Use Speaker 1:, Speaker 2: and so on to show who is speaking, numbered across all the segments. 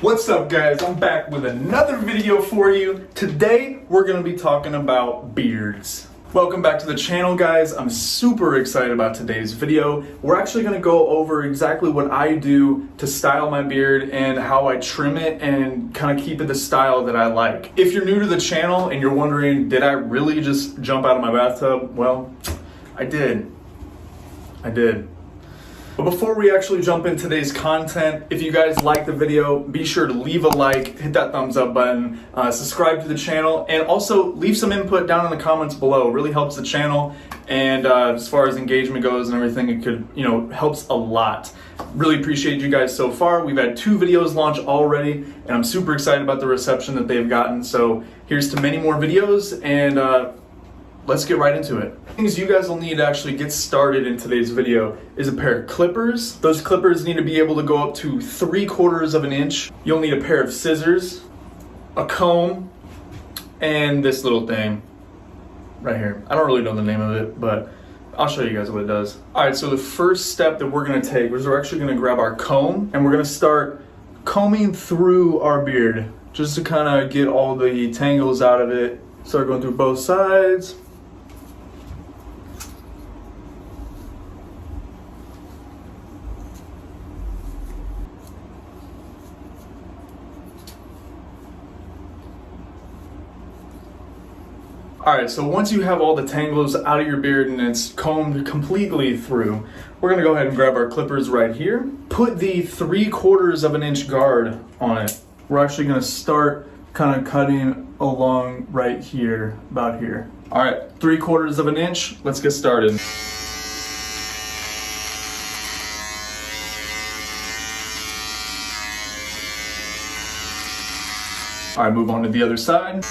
Speaker 1: What's up guys, I'm back with another video for you. Today we're going to be talking about beards. Welcome back to the channel guys. I'm super excited about today's video. We're actually going to go over exactly what I do to style my beard and how I trim it and kind of keep it the style that I like. If you're new to the channel and you're wondering, did I really just jump out of my bathtub? Well, I did. But before we actually jump into today's content, if you guys like the video, be sure to leave a like, hit that thumbs up button, subscribe to the channel, and also leave some input down in the comments below. It really helps the channel, and as far as engagement goes and everything, it could, helps a lot. Really appreciate you guys so far. We've had 2 videos launch already, and I'm super excited about the reception that they've gotten. So here's to many more videos, and let's get right into it. Things you guys will need to actually get started in today's video is a pair of clippers. Those clippers need to be able to go up to 3/4 of an inch. You'll need a pair of scissors, a comb, and this little thing right here. I don't really know the name of it, but I'll show you guys what it does. All right, so the first step that we're gonna take is we're actually gonna grab our comb and we're gonna start combing through our beard just to kind of get all the tangles out of it. Start going through both sides. Alright, so once you have all the tangles out of your beard and it's combed completely through, we're going to go ahead and grab our clippers right here. Put the 3/4 of an inch guard on it. We're actually going to start kind of cutting along right here, about here. Alright, 3/4 of an inch, let's get started. Alright, move on to the other side.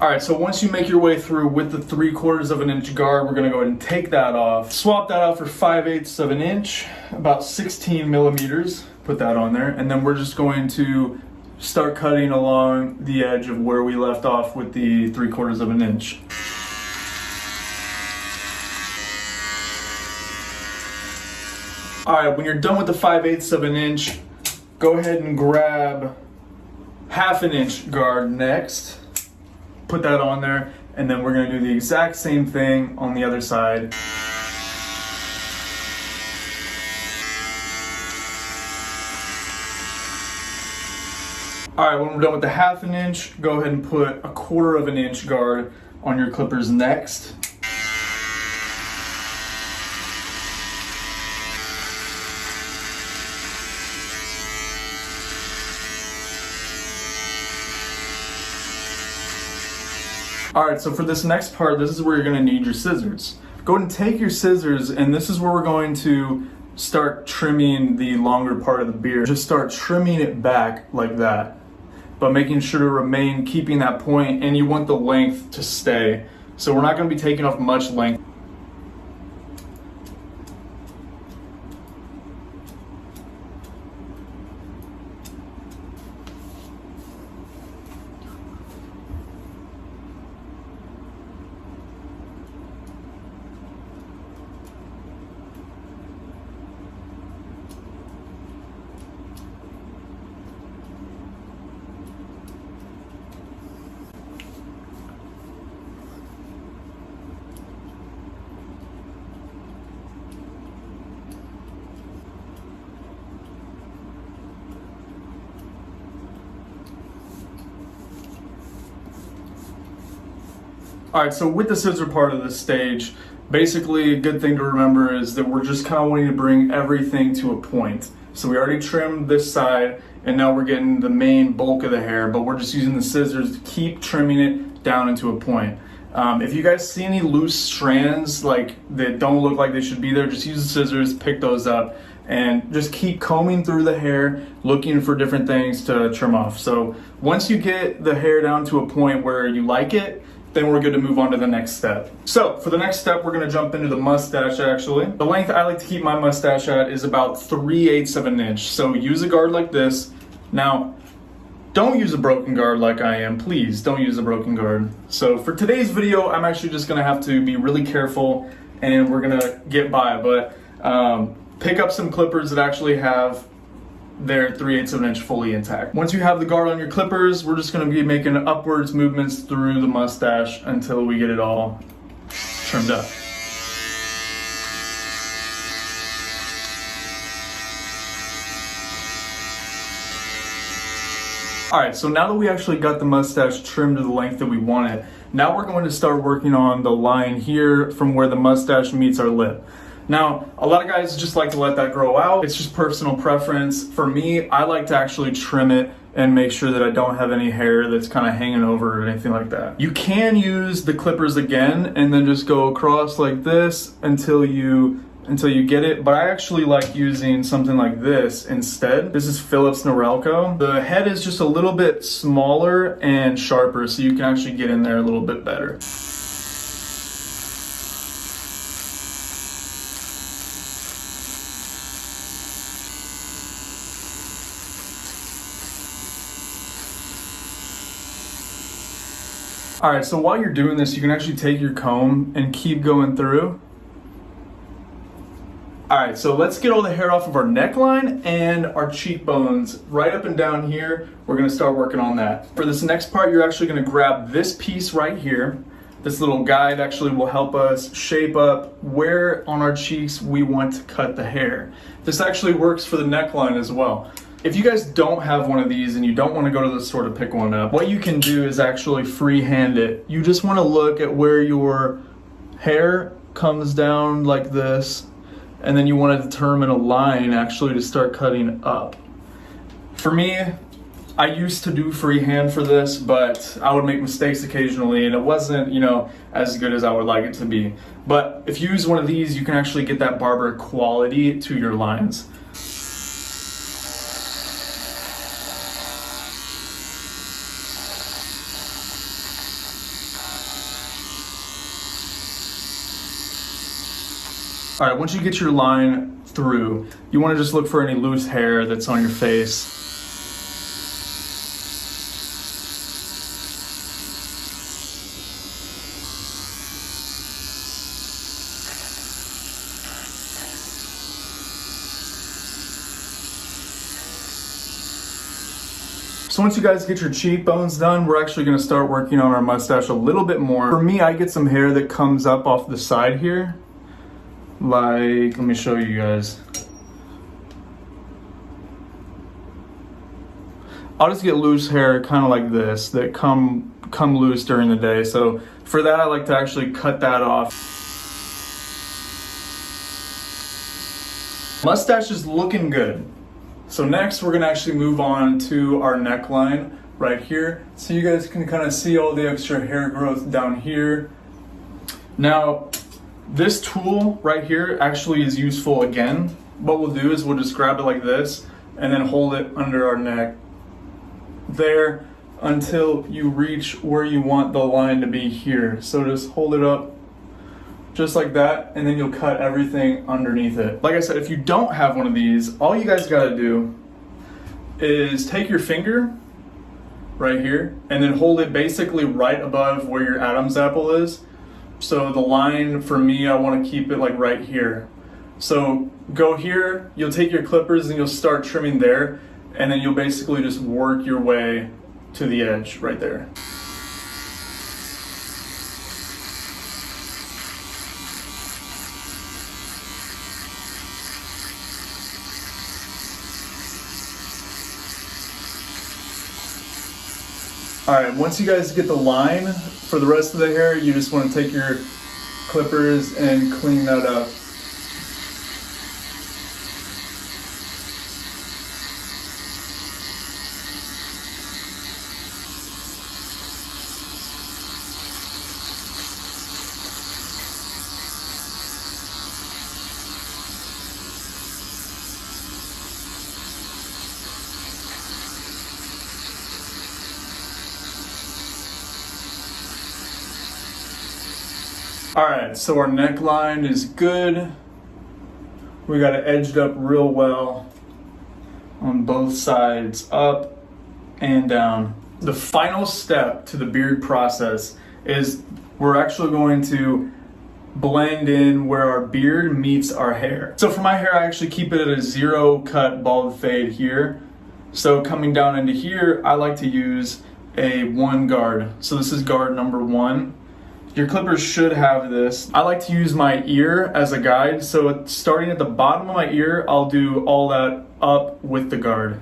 Speaker 1: Alright, so once you make your way through with the 3/4 of an inch guard, we're going to go ahead and take that off. Swap that out for 5/8 of an inch, about 16 millimeters. Put that on there. And then we're just going to start cutting along the edge of where we left off with the 3/4 of an inch. Alright, when you're done with the 5/8 of an inch, go ahead and grab 1/2 inch guard next. Put that on there, and then we're going to do the exact same thing on the other side. Alright, when we're done with the 1/2 inch, go ahead and put 1/4 inch guard on your clippers next. Alright, so for this next part, this is where you're going to need your scissors. Go ahead and take your scissors, and this is where we're going to start trimming the longer part of the beard. Just start trimming it back like that, but making sure to remain keeping that point, and you want the length to stay. So we're not going to be taking off much length. Alright, so with the scissor part of this stage, basically a good thing to remember is that we're just kind of wanting to bring everything to a point. So we already trimmed this side, and now we're getting the main bulk of the hair, but we're just using the scissors to keep trimming it down into a point. If you guys see any loose strands that don't look like they should be there, just use the scissors, pick those up, and just keep combing through the hair, looking for different things to trim off. So once you get the hair down to a point where you like it, then we're good to move on to the next step. So for the next step, we're gonna jump into the mustache actually. The length I like to keep my mustache at is about 3/8 of an inch. So use a guard like this. Now, don't use a broken guard like I am. Please don't use a broken guard. So for today's video, I'm actually just gonna have to be really careful and we're gonna get by. But pick up some clippers that actually have their 3/8 of an inch fully intact. Once you have the guard on your clippers, we're just gonna be making upwards movements through the mustache until we get it all trimmed up. All right, so now that we actually got the mustache trimmed to the length that we want it, now we're going to start working on the line here from where the mustache meets our lip. Now, a lot of guys just like to let that grow out. It's just personal preference. For me, I like to actually trim it and make sure that I don't have any hair that's kind of hanging over or anything like that. You can use the clippers again and then just go across like this until you get it, but I actually like using something like this instead. This is Philips Norelco. The head is just a little bit smaller and sharper, so you can actually get in there a little bit better. All right, so while you're doing this, you can actually take your comb and keep going through. All right, so let's get all the hair off of our neckline and our cheekbones right up and down here. We're gonna start working on that. For this next part, you're actually gonna grab this piece right here. This little guide actually will help us shape up where on our cheeks we want to cut the hair. This actually works for the neckline as well. If you guys don't have one of these and you don't want to go to the store to pick one up, what you can do is actually freehand it. You just want to look at where your hair comes down like this, and then you want to determine a line actually to start cutting up. For me, I used to do freehand for this, but I would make mistakes occasionally and it wasn't, as good as I would like it to be. But if you use one of these, you can actually get that barber quality to your lines. All right, once you get your line through, you want to just look for any loose hair that's on your face. So once you guys get your cheekbones done, we're actually going to start working on our mustache a little bit more. For me, I get some hair that comes up off the side here. Let me show you guys. I'll just get loose hair kind of like this that come loose during the day. So for that, I like to actually cut that off. Mustache is looking good. So next we're gonna actually move on to our neckline right here. So you guys can kind of see all the extra hair growth down here. Now, this tool right here actually is useful again. What we'll do is we'll just grab it like this and then hold it under our neck there until you reach where you want the line to be here. So just hold it up just like that, and then you'll cut everything underneath it. Like I said, if you don't have one of these, all you guys gotta do is take your finger right here and then hold it basically right above where your Adam's apple is. So the line for me, I want to keep it like right here. So go here, you'll take your clippers and you'll start trimming there, and then you'll basically just work your way to the edge right there. All right, once you guys get the line for the rest of the hair, you just want to take your clippers and clean that up. All right, so our neckline is good. We got it edged up real well on both sides, up and down. The final step to the beard process is we're actually going to blend in where our beard meets our hair. So for my hair, I actually keep it at a 0 cut bald fade here. So coming down into here, I like to use a 1 guard. So this is guard number 1. Your clippers should have this. I like to use my ear as a guide. So starting at the bottom of my ear, I'll do all that up with the guard.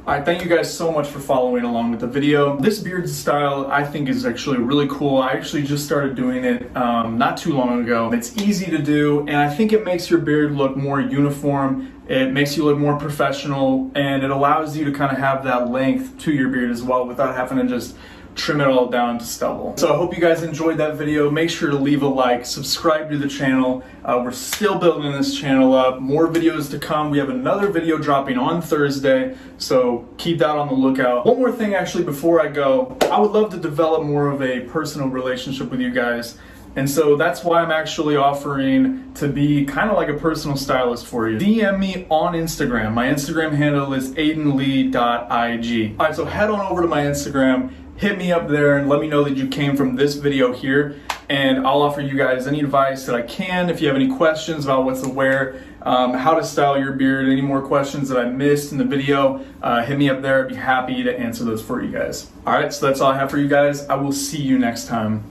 Speaker 1: Alright, thank you guys so much for following along with the video. This beard style I think is actually really cool. I actually just started doing it not too long ago. It's easy to do, and I think it makes your beard look more uniform. It makes you look more professional, and it allows you to kind of have that length to your beard as well without having to just trim it all down to stubble. So I hope you guys enjoyed that video. Make sure to leave a like, subscribe to the channel. We're still building this channel up. More videos to come. We have another video dropping on Thursday, so keep that on the lookout. One more thing actually before I go, I would love to develop more of a personal relationship with you guys. And so that's why I'm actually offering to be kind of like a personal stylist for you. DM me on Instagram. My Instagram handle is aidenlee.ig. All right, so head on over to my Instagram, hit me up there and let me know that you came from this video here, and I'll offer you guys any advice that I can. If you have any questions about what to wear, how to style your beard, any more questions that I missed in the video, hit me up there. I'd be happy to answer those for you guys. All right, so that's all I have for you guys. I will see you next time.